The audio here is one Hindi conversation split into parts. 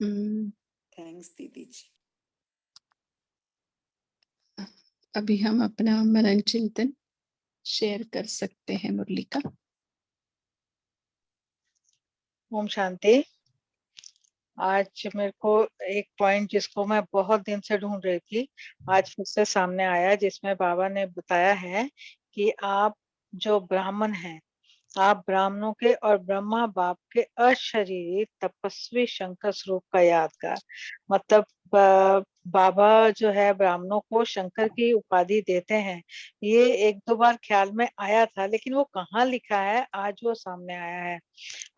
थैंक्स दीदी जी। अभी हम अपना मनन चिंतन शेयर कर सकते हैं मुरली का। ओम शांति। आज मेरे को एक पॉइंट जिसको मैं बहुत दिन से ढूंढ रही थी, आज फिर से सामने आया, जिसमें बाबा ने बताया है कि आप जो ब्राह्मण हैं, आप ब्राह्मणों के और ब्रह्मा बाप के अशरीरी तपस्वी शंकर स्वरूप का यादगार। मतलब बाबा जो है ब्राह्मणों को शंकर की उपाधि देते हैं। ये एक दो बार ख्याल में आया था, लेकिन वो कहाँ लिखा है, आज वो सामने आया है।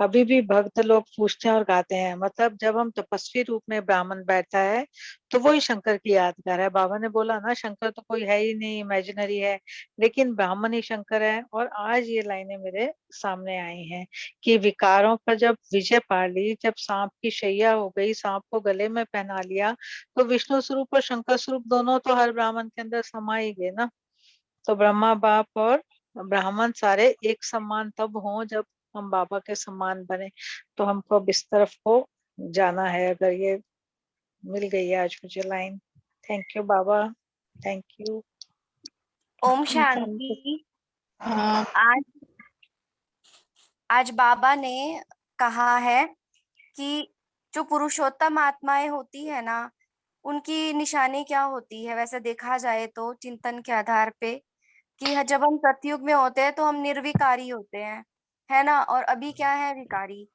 अभी भी भक्त लोग पूछते हैं और गाते हैं। मतलब जब हम तपस्वी रूप में ब्राह्मण बैठता है तो वही शंकर की यादगार है। बाबा ने बोला ना, शंकर तो कोई है ही नहीं, इमेजिनरी है, लेकिन ब्राह्मण ही शंकर है। और आज ये लाइनें मेरे सामने आई हैं कि विकारों पर जब विजय पा ली, जब सांप की शैया हो गई, सांप को गले में पहना लिया, तो विष्णु स्वरूप और शंकर स्वरूप दोनों तो हर ब्राह्मण के अंदर समा ही गए ना। तो ब्रह्मा बाप और ब्राह्मण सारे एक समान तब हों जब हम बाबा के समान बने। तो हमको अब इस तरफ को जाना है। अगर ये मिल गई है आज मुझे लाइन। थैंक यू बाबा, थैंक यू। ओम शांति। हाँ, आज बाबा ने कहा है कि जो पुरुषोत्तम आत्माएं होती है ना, उनकी निशानी क्या होती है। वैसे देखा जाए तो चिंतन के आधार पे कि जब हम सतयुग में होते हैं तो हम निर्विकारी होते हैं, है ना, और अभी क्या है, विकारी।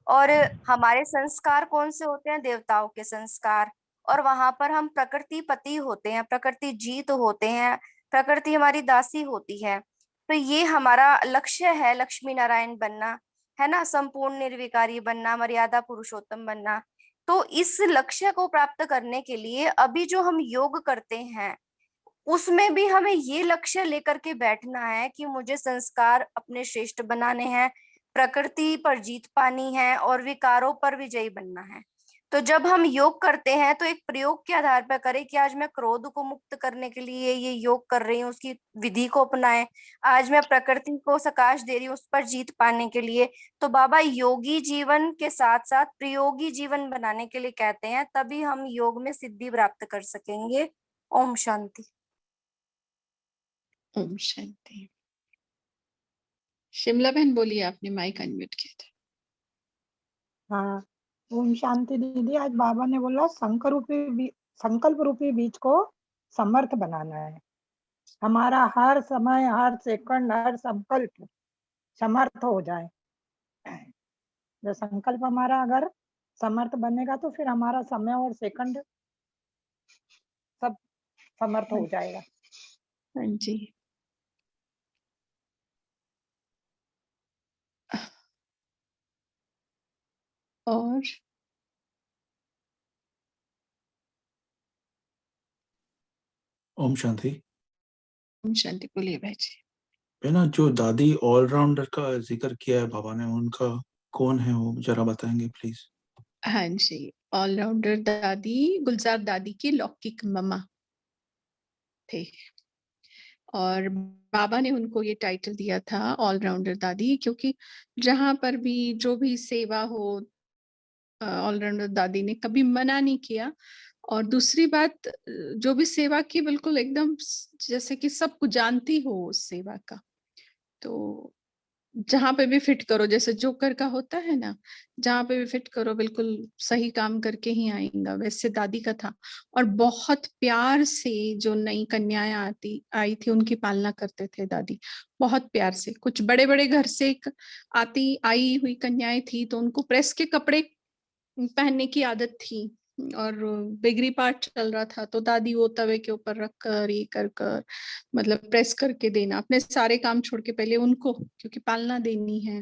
और हमारे संस्कार कौन से होते हैं, देवताओं के संस्कार। और वहां पर हम प्रकृति पति होते हैं, प्रकृति जीत होते हैं, प्रकृति हमारी दासी होती है। तो ये हमारा लक्ष्य है, लक्ष्मी नारायण बनना, है ना, संपूर्ण निर्विकारी बनना, मर्यादा पुरुषोत्तम बनना। तो इस लक्ष्य को प्राप्त करने के लिए अभी जो हम योग करते हैं, उसमें भी हमें ये लक्ष्य लेकर के बैठना है कि मुझे संस्कार अपने श्रेष्ठ बनाने हैं, प्रकृति पर जीत पानी है और विकारों पर विजयी बनना है। तो जब हम योग करते हैं तो एक प्रयोग के आधार पर करें कि आज मैं क्रोध को मुक्त करने के लिए ये योग कर रही हूँ, उसकी विधि को अपनाएं। आज मैं प्रकृति को सकाश दे रही हूँ उस पर जीत पाने के लिए। तो बाबा योगी जीवन के साथ साथ प्रयोगी जीवन बनाने के लिए कहते हैं, तभी हम योग में सिद्धि प्राप्त कर सकेंगे। ओम शांति। ओम शांति। शिमला बहन बोलिए, आपने माइक अनम्यूट किया था। हाँ, ओम शांति दीदी। आज बाबा ने बोला संकल्प रूपी बीज को समर्थ बनाना है। हमारा हर समय, हर सेकंड, हर संकल्प समर्थ हो जाए। जो संकल्प हमारा अगर समर्थ बनेगा तो फिर हमारा समय और सेकंड सब समर्थ हो जाएगा। हाँ जी। और ओम शांति। ओम शांति बोलिए भाई जी। है ना, जो दादी ऑलराउंडर का जिक्र किया है बाबा ने, उनका कौन है वो, जरा बताएंगे प्लीज। हाँ जी, ऑलराउंडर दादी गुलजार दादी की लौकिक मम्मा थे, और बाबा ने उनको ये टाइटल दिया था ऑलराउंडर दादी, क्योंकि जहां पर भी जो भी सेवा हो, ऑलराउंडर दादी ने कभी मना नहीं किया। और दूसरी बात, जो भी सेवा की बिल्कुल एकदम जैसे कि सब कुछ जानती हो उस सेवा का। तो जहां पे भी फिट करो, जैसे जोकर का होता है ना, जहां पे भी फिट करो बिल्कुल सही काम करके ही आएगा, वैसे दादी का था। और बहुत प्यार से जो नई कन्याएं आई थी उनकी पालना करते थे दादी, बहुत प्यार से। कुछ बड़े बड़े घर से एक आई हुई कन्याएं थी, तो उनको प्रेस के कपड़े पहनने की आदत थी, और बेगरी पार्ट चल रहा था, तो दादी वो तवे के ऊपर रख कर ये कर कर मतलब प्रेस करके देना, अपने सारे काम छोड़ के पहले उनको, क्योंकि पालना देनी है,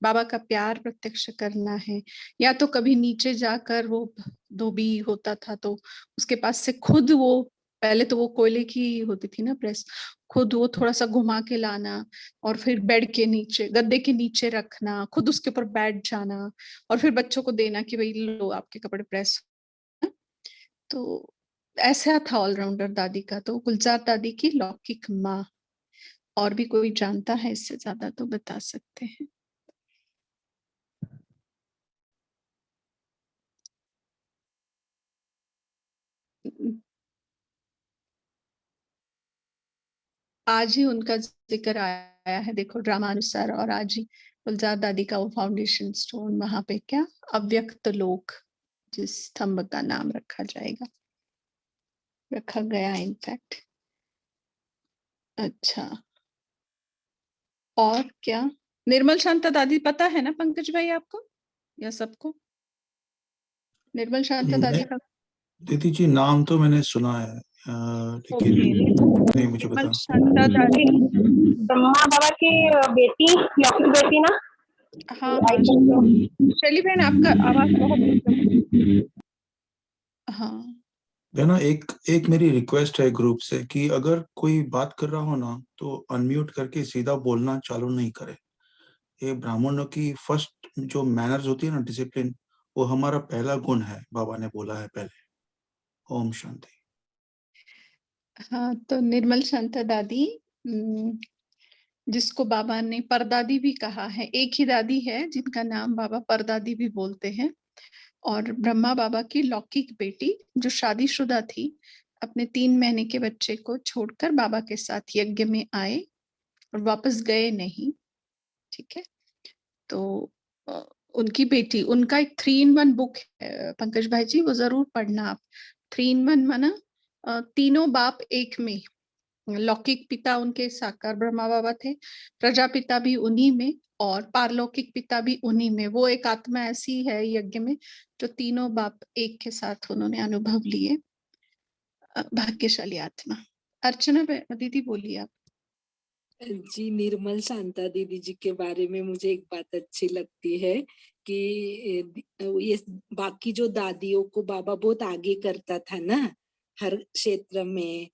बाबा का प्यार प्रत्यक्ष करना है। या तो कभी नीचे जाकर, वो धोबी होता था तो उसके पास से खुद वो, पहले तो वो कोयले की होती थी ना प्रेस, खुद वो थोड़ा सा घुमा के लाना, और फिर बेड के नीचे, गद्दे के नीचे रखना, खुद उसके ऊपर बैठ जाना, और फिर बच्चों को देना कि भाई लो आपके कपड़े प्रेस। तो ऐसा था ऑलराउंडर दादी का। तो गुलजार दादी की लौकिक माँ। और भी कोई जानता है इससे ज्यादा तो बता सकते हैं। आज ही उनका जिक्र आया है, देखो ड्रामानुसार, और आज ही गुलजार दादी का वो फाउंडेशन स्टोन वहां पे क्या अव्यक्त लोक जिस स्तंभ का नाम रखा गया इनफैक्ट। अच्छा, और क्या निर्मल शांता दादी पता है ना पंकज भाई आपको या सबको? निर्मल शांता दादी का दीदी जी नाम तो मैंने सुना है, लेकिन नहीं मुझे निर्मल पता। शांता दादी ब्रह्मा बाबा की बेटी, लौकिक बेटी ना? हाँ हाँ, शैली बहन आपका आवाज बहुत हाँ बहना एक मेरी रिक्वेस्ट है ग्रुप से कि अगर कोई बात कर रहा हो ना तो अनम्यूट करके सीधा बोलना चालू नहीं करे। ये ब्राह्मणों की फर्स्ट जो मैनर्स होती है ना, डिसिप्लिन, वो हमारा पहला गुण है, बाबा ने बोला है पहले। ओम शांति। हाँ, तो निर्मल शांता दादी जिसको बाबा ने परदादी भी कहा है, एक ही दादी है जिनका नाम बाबा परदादी भी बोलते हैं, और ब्रह्मा बाबा की लौकिक बेटी जो शादीशुदा थी, अपने 3 महीने के बच्चे को छोड़कर बाबा के साथ यज्ञ में आए और वापस गए नहीं। ठीक है, तो उनकी बेटी, उनका एक 3-in-1 बुक है पंकज भाई जी, वो जरूर पढ़ना आप। 3-in-1 माना तीनों बाप एक में। लौकिक पिता उनके साकार ब्रह्मा बाबा थे, प्रजापिता भी उन्हीं में, और पारलौकिक पिता भी उन्हीं में। वो एक आत्मा ऐसी है यज्ञ में जो तीनों बाप एक के साथ उन्होंने अनुभव लिए। भाग्यशाली आत्मा। अर्चना दीदी बोलिए आप। जी, निर्मल शांता दीदी जी के बारे में मुझे एक बात अच्छी लगती है कि ये बाकी जो दादियों को बाबा बहुत आगे करता था ना हर क्षेत्र में,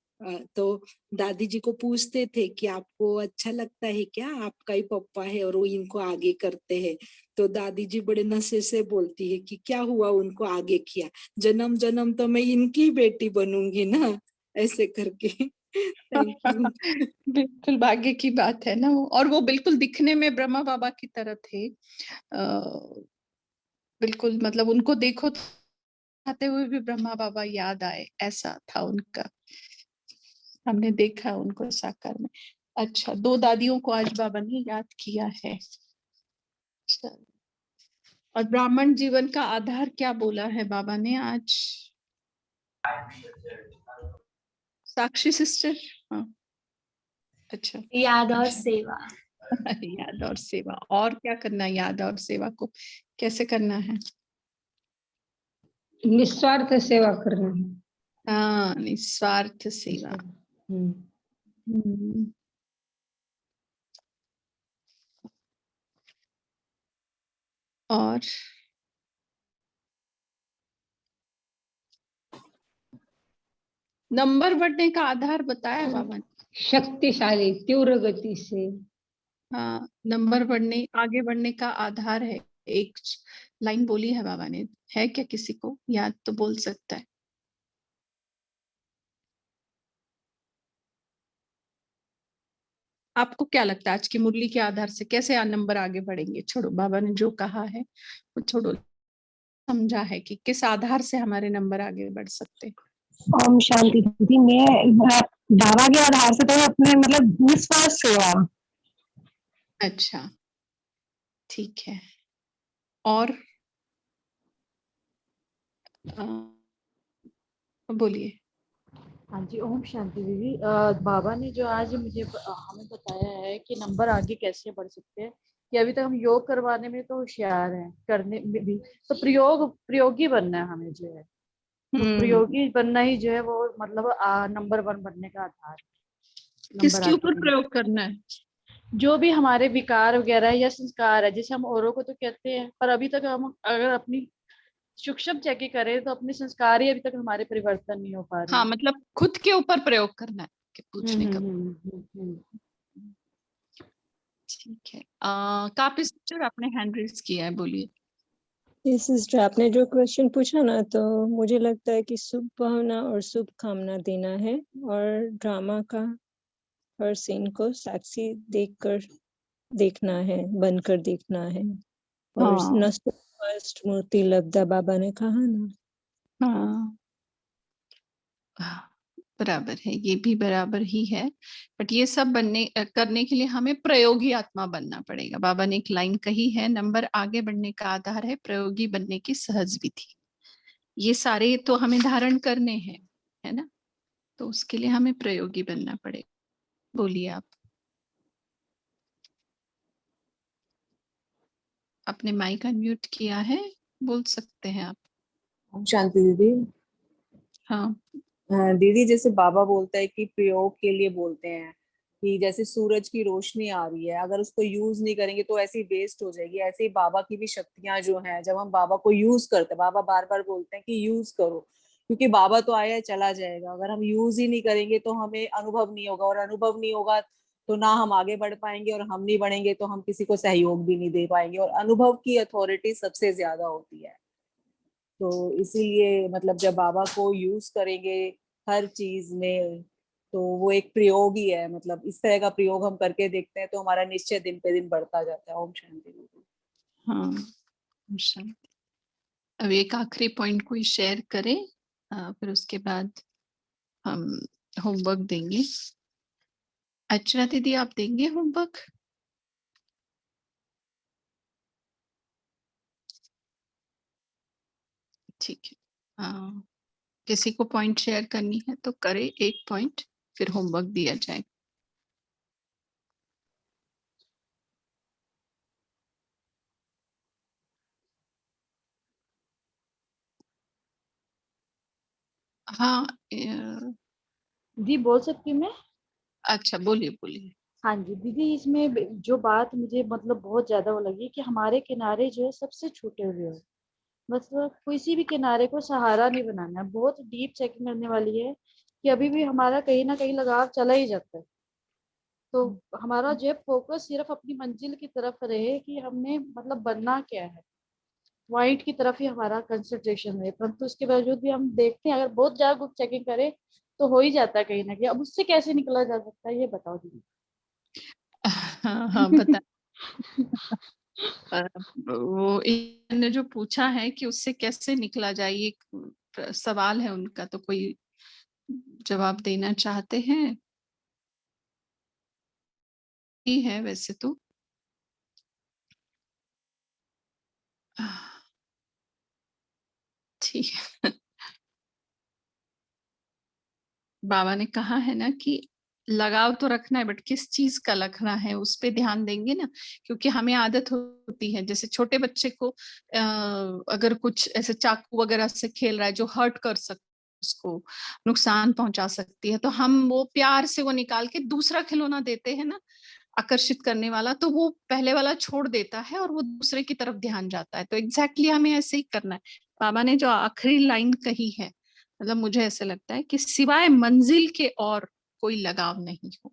तो दादी जी को पूछते थे कि आपको अच्छा लगता है क्या, आपका ही पप्पा है और वो इनको आगे करते हैं। तो दादी जी बड़े नशे से बोलती है कि क्या हुआ उनको आगे किया, जन्म जन्म तो मैं इनकी बेटी बनूंगी ना, ऐसे करके। Thank you. बिल्कुल भाग्य की बात है ना वो, और वो बिल्कुल दिखने में ब्रह्मा बाबा की तरह थे। बिल्कुल, मतलब उनको देखो आते हुए भी ब्रह्मा बाबा याद आए, ऐसा था उनका। हमने देखा उनको साकार में। अच्छा, 2 दादियों को आज बाबा ने याद किया है। और ब्राह्मण जीवन का आधार क्या बोला है बाबा ने आज? साक्षी सिस्टर, हाँ अच्छा, याद और सेवा। याद और सेवा। और क्या करना है याद और सेवा को, कैसे करना है? निस्वार्थ सेवा करना है। हाँ, निस्वार्थ सेवा। और नंबर बढ़ने का आधार बताया बाबा ने। शक्तिशाली तीव्र गति से। हाँ, नंबर बढ़ने, आगे बढ़ने का आधार है। एक लाइन बोली है बाबा ने, है क्या किसी को याद? तो बोल सकता है। आपको क्या लगता है आज की मुरली के आधार से कैसे नंबर आगे बढ़ेंगे? छोड़ो, बाबा ने जो कहा है वो छोड़ो, समझा है कि किस आधार से हमारे नंबर आगे बढ़ सकते हैं। ओम शांति दीदी, मैं बाबा के आधार से तो अपने मतलब निस्वार्थ सेवा। अच्छा, ठीक है। और बोलिए। हाँ जी, ओम शांति दीदी। बाबा ने जो आज मुझे हमें बताया है कि नंबर आगे कैसे बढ़ सकते हैं, कि अभी तक हम योग करवाने में तो होशियार हैं, करने में भी तो प्रयोगी बनना है हमें जो है। तो प्रयोगी बनना ही जो है वो मतलब नंबर 1 बनने का आधार है। किसके ऊपर प्रयोग करना है? जो भी हमारे विकार वगैरह है या संस्कार है, जैसे हम औरों को तो कहते हैं, पर अभी तक हम अगर अपनी सूक्ष्म चेक करें तो अपने संस्कार ही अभी तक हमारे परिवर्तन नहीं हो पा रहे। हाँ, मतलब खुद के ऊपर प्रयोग करना है कि पूछने का। ठीक है। काफी सिस्टर आपने हैंड रेज किया है, बोलिए। ये सिस्टर, आपने जो क्वेश्चन पूछा ना, तो मुझे लगता है कि शुभ भावना और शुभ कामना देना है, और ड्रामा का हर सीन को साक्षी देखना है, बनकर देखना है। और नष्ट फर्स्ट मूर्ति लब्धा बाबा ने कहा ना। हाँ, बराबर है, ये भी बराबर ही है। बट ये सब करने के लिए हमें प्रयोगी आत्मा बनना पड़ेगा। बाबा ने एक लाइन कही है, नंबर आगे बढ़ने का आधार है प्रयोगी बनने की सहज विधि। ये सारे तो हमें धारण करने हैं, है ना, तो उसके लिए हमें प्रयोगी बनना पड़ेगा। बोलिए आप। आपने माइक अनम्यूट किया है, बोल सकते हैं आप। ओम शांति दीदी। हाँ दीदी, जैसे बाबा बोलता है कि प्रयोग के लिए बोलते हैं कि जैसे सूरज की रोशनी आ रही है, अगर उसको यूज नहीं करेंगे तो ऐसे ही वेस्ट हो जाएगी। ऐसे ही बाबा की भी शक्तियां जो हैं, जब हम बाबा को यूज करते हैं, बाबा बार बार बोलते हैं कि यूज करो, क्योंकि बाबा तो आया चला जाएगा। अगर हम यूज ही नहीं करेंगे तो हमें अनुभव नहीं होगा, और अनुभव नहीं होगा तो ना हम आगे बढ़ पाएंगे, और हम नहीं बढ़ेंगे तो हम किसी को सहयोग भी नहीं दे पाएंगे। और अनुभव की अथॉरिटी सबसे ज्यादा होती है। तो इसीलिए मतलब जब बाबा को यूज करेंगे हर चीज में, तो वो एक प्रयोग ही है। मतलब इस तरह का प्रयोग हम करके देखते हैं तो हमारा निश्चय दिन पे दिन बढ़ता जाता है। ओम शांति। हाँ, ओम शांति। अब एक आखिरी पॉइंट कोई शेयर करे, फिर उसके बाद हम होमवर्क देंगे। अर्चना दीदी, आप देंगे होमवर्क? ठीक है, किसी को पॉइंट शेयर करनी है तो करे, एक पॉइंट, फिर होमवर्क दिया जाए। हाँ दी बोल सकती हूँ मैं? अच्छा, बोलिए बोलिए। हाँ जी दीदी, इसमें जो बात मुझे मतलब बहुत ज्यादा वो लगी कि हमारे किनारे जो है सबसे छूटे हुए हैं। मतलब किसी भी किनारे को सहारा नहीं बनाना है। बहुत डीप चेकिंग करने वाली है कि अभी भी हमारा कहीं ना कहीं लगाव चला ही जाता है। तो हमारा जो है फोकस सिर्फ अपनी मंजिल की तरफ रहे कि हमने मतलब बनना क्या है, पॉइंट की तरफ ही हमारा कंसंट्रेशन है। परंतु उसके बावजूद भी हम देखते हैं अगर बहुत ज्यादा ग्रुप चेकिंग करें तो हो ही जाता है कहीं ना कहीं। अब उससे कैसे निकला जा सकता है, ये बताओ दीदी। हाँ हाँ, बता। वो ने जो पूछा है कि उससे कैसे निकला जाए, ये सवाल है उनका, तो कोई जवाब देना चाहते हैं? ही है वैसे तो। ठीक है। बाबा ने कहा है ना कि लगाव तो रखना है, बट किस चीज का रखना है उस पे ध्यान देंगे ना। क्योंकि हमें आदत होती है, जैसे छोटे बच्चे को अगर कुछ ऐसे चाकू वगैरह से खेल रहा है जो हर्ट कर सकता, उसको नुकसान पहुंचा सकती है, तो हम वो प्यार से वो निकाल के दूसरा खिलौना देते हैं ना, आकर्षित करने वाला, तो वो पहले वाला छोड़ देता है और वो दूसरे की तरफ ध्यान जाता है। तो एग्जैक्टली हमें ऐसे ही करना है। बाबा ने जो आखिरी लाइन कही है, मतलब मुझे ऐसे लगता है कि सिवाय मंजिल के और कोई लगाव नहीं हो।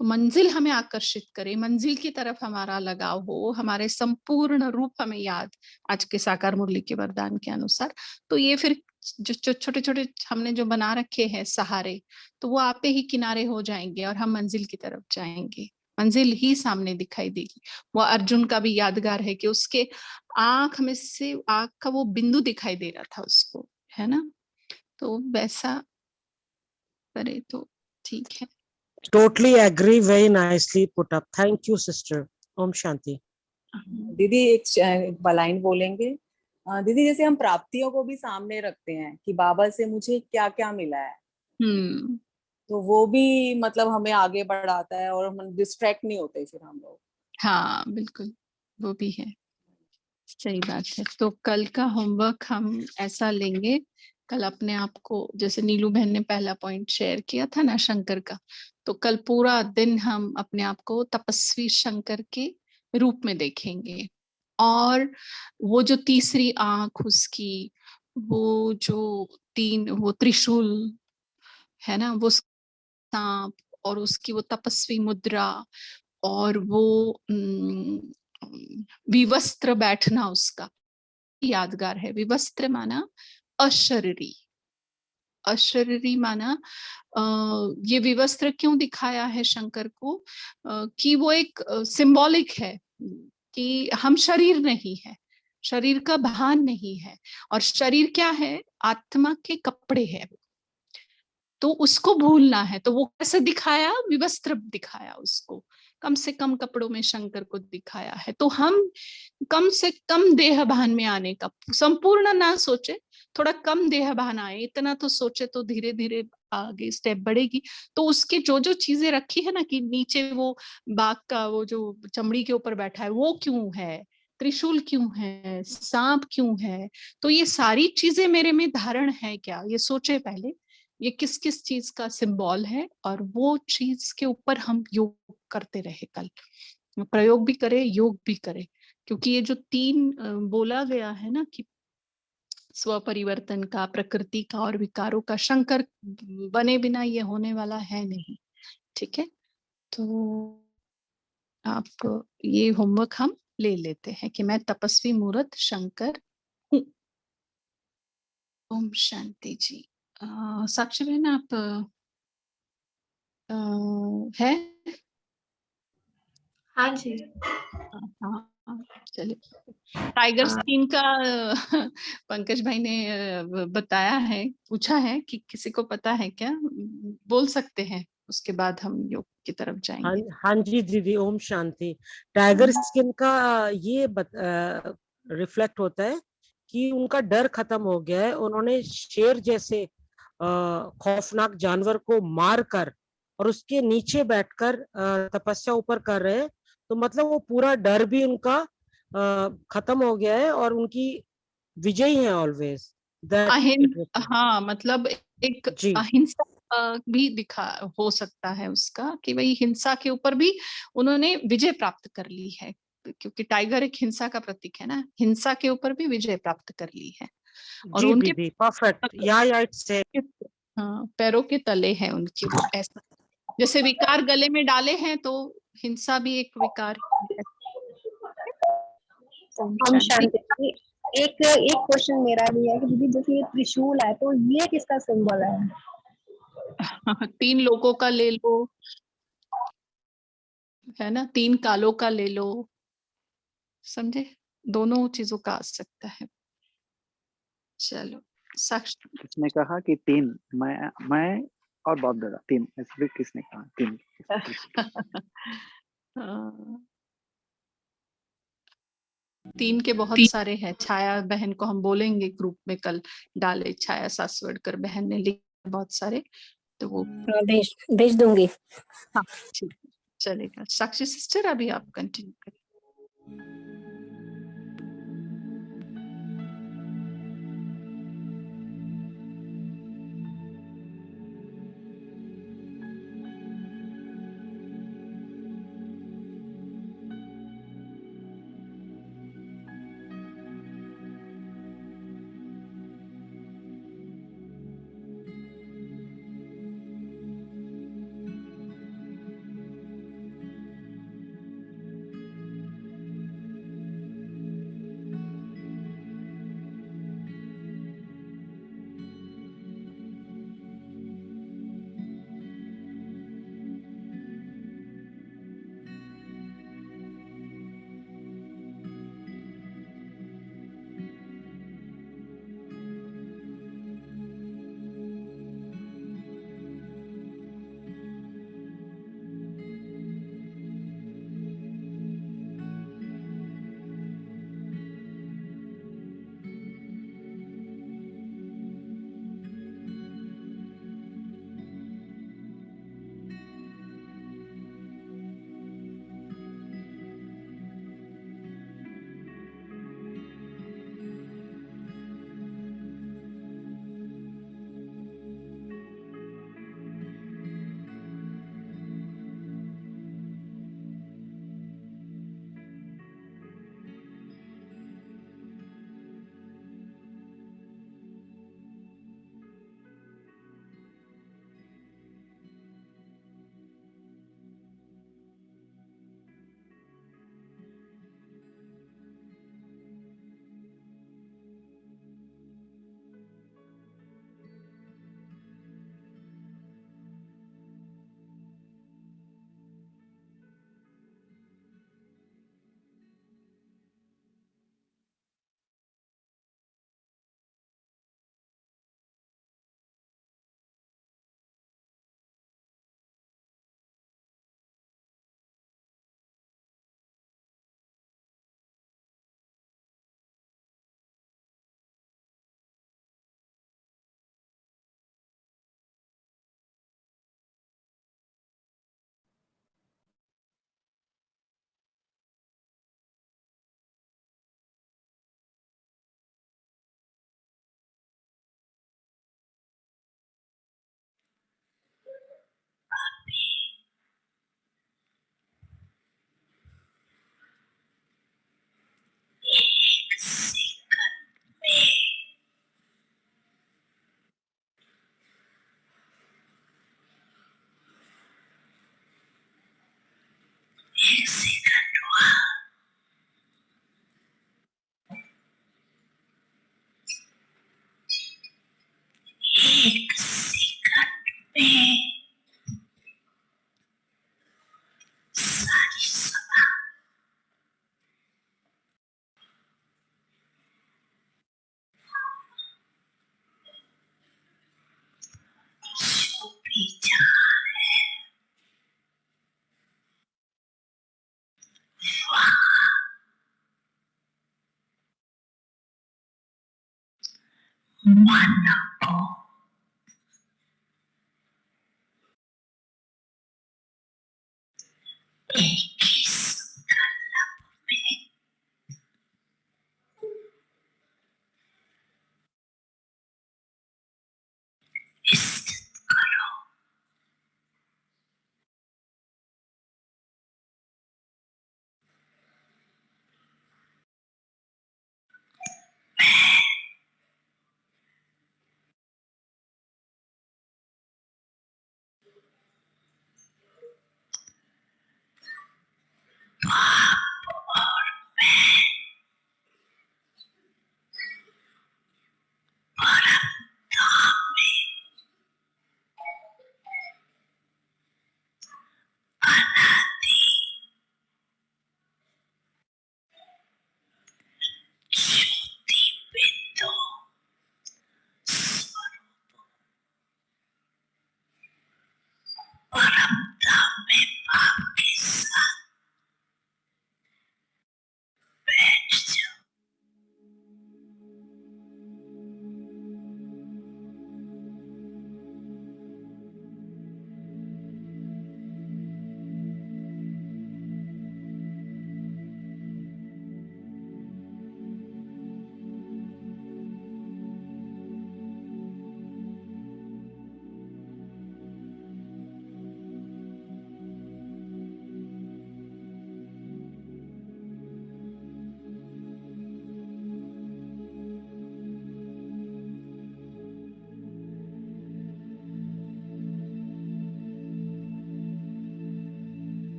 तो मंजिल हमें आकर्षित करे, मंजिल की तरफ हमारा लगाव हो, हमारे संपूर्ण रूप हमें याद, आज के साकार मुरली के वरदान के अनुसार। तो ये फिर जो छोटे छोटे हमने जो बना रखे हैं सहारे, तो वो आपे ही किनारे हो जाएंगे और हम मंजिल की तरफ जाएंगे। मंजिल ही सामने दिखाई देगी। वो अर्जुन का भी यादगार है कि उसके आंख में से आंख का वो बिंदु दिखाई दे रहा था उसको, है ना। तो वैसा करे तो ठीक है। Totally agree. Very nicely put up. Thank you, sister. Om Shanti. दीदी एक लाइन बोलेंगे? दीदी, जैसे हम प्राप्तियों को भी सामने रखते हैं कि बाबा से मुझे क्या क्या मिला है, तो वो भी मतलब हमें आगे बढ़ाता है और हम डिस्ट्रैक्ट नहीं होते फिर हम लोग। हाँ बिल्कुल, वो भी है, सही बात है। तो कल का होमवर्क हम ऐसा लेंगे, कल अपने आप को, जैसे नीलू बहन ने पहला पॉइंट शेयर किया था ना शंकर का, तो कल पूरा दिन हम अपने आप को तपस्वी शंकर के रूप में देखेंगे। और वो जो तीसरी आंख उसकी, वो जो वो त्रिशूल है ना, वो सांप, और उसकी वो तपस्वी मुद्रा, और वो विवस्त्र बैठना उसका यादगार है। विवस्त्र माना अशरीरी, अशरीरी माना ये विवस्त्र क्यों दिखाया है शंकर को, कि वो एक सिंबॉलिक है कि हम शरीर नहीं है, शरीर का भान नहीं है। और शरीर क्या है? आत्मा के कपड़े है। तो उसको भूलना है। तो वो कैसे दिखाया? विवस्त्र दिखाया उसको, कम से कम कपड़ों में शंकर को दिखाया है। तो हम कम से कम देह भान में आने का, संपूर्ण ना सोचे, थोड़ा कम देह भान आए, इतना तो सोचे तो धीरे धीरे आगे स्टेप बढ़ेगी। तो उसके जो जो चीजें रखी है ना, कि नीचे वो बाघ का वो जो चमड़ी के ऊपर बैठा है वो क्यों है, त्रिशूल क्यों है, सांप क्यों है, तो ये सारी चीजें मेरे में धारण है क्या, ये सोचे पहले, ये किस किस चीज का सिंबल है, और वो चीज के ऊपर हम योग करते रहे, कल प्रयोग भी करे, योग भी करे। क्योंकि ये जो तीन बोला गया है ना, कि स्व परिवर्तन का, प्रकृति का और विकारों का, शंकर बने बिना ये होने वाला है नहीं। ठीक है, तो आप ये होमवर्क हम ले लेते हैं कि मैं तपस्वी मूर्त शंकर हूँ। ओम शांति जी। साक्षी बहन आप है? हाँ जी। हाँ, चलिए। टाइगर स्किन का पंकज भाई ने बताया है, पूछा है कि किसी को पता है क्या, बोल सकते हैं, उसके बाद हम योग की तरफ हाँ जाएंगे। हाँ जी दीदी, ओम शांति। टाइगर स्किन का ये रिफ्लेक्ट होता है कि उनका डर खत्म हो गया है। उन्होंने शेर जैसे खौफनाक जानवर को मार कर और उसके नीचे बैठकर तपस्या ऊपर कर रहे हैं। तो मतलब वो पूरा डर भी उनका खत्म हो गया है और उनकी विजयी है ऑलवेज। हाँ, मतलब एक अहिंसा भी दिखा हो सकता है उसका, कि भाई हिंसा के ऊपर भी उन्होंने विजय प्राप्त कर ली है, क्योंकि टाइगर एक हिंसा का प्रतीक है ना, हिंसा के ऊपर भी विजय प्राप्त कर ली है। और जी उनके दीदी, परफेक्ट। या इट्स हाँ, पैरों के तले है उनके वो, ऐसा जैसे विकार गले में डाले हैं, तो हिंसा भी एक विकार है। ओम शांति। एक क्वेश्चन मेरा भी है कि दीदी जैसे ये त्रिशूल है, तो ये किसका सिंबल है? तीन लोगों का ले लो, है ना, तीन कालों का ले लो, समझे, दोनों चीजों का आ सकता है। चलो साक्षी। किसने कहा कि तीन? मैं और बाप दादा तीन, ऐसे भी किसने कहा तीन? तीन के बहुत सारे हैं। छाया बहन को हम बोलेंगे ग्रुप में कल डाले, छाया सासवड़कर बहन ने लिखे बहुत सारे, तो वो भेज दूंगी। हाँ ठीक है, चलेगा। साक्षी सिस्टर अभी आप कंटिन्यू करें।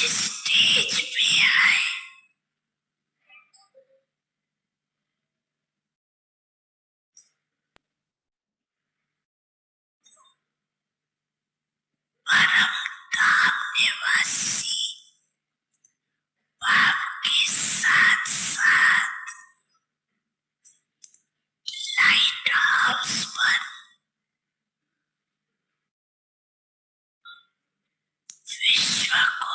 स्टेज पे आए। परम धाम निवासी बाप के साथ साथ लाइट हाउस पर विश्व को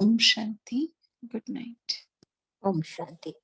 Om Shanti. Good night. Om Shanti.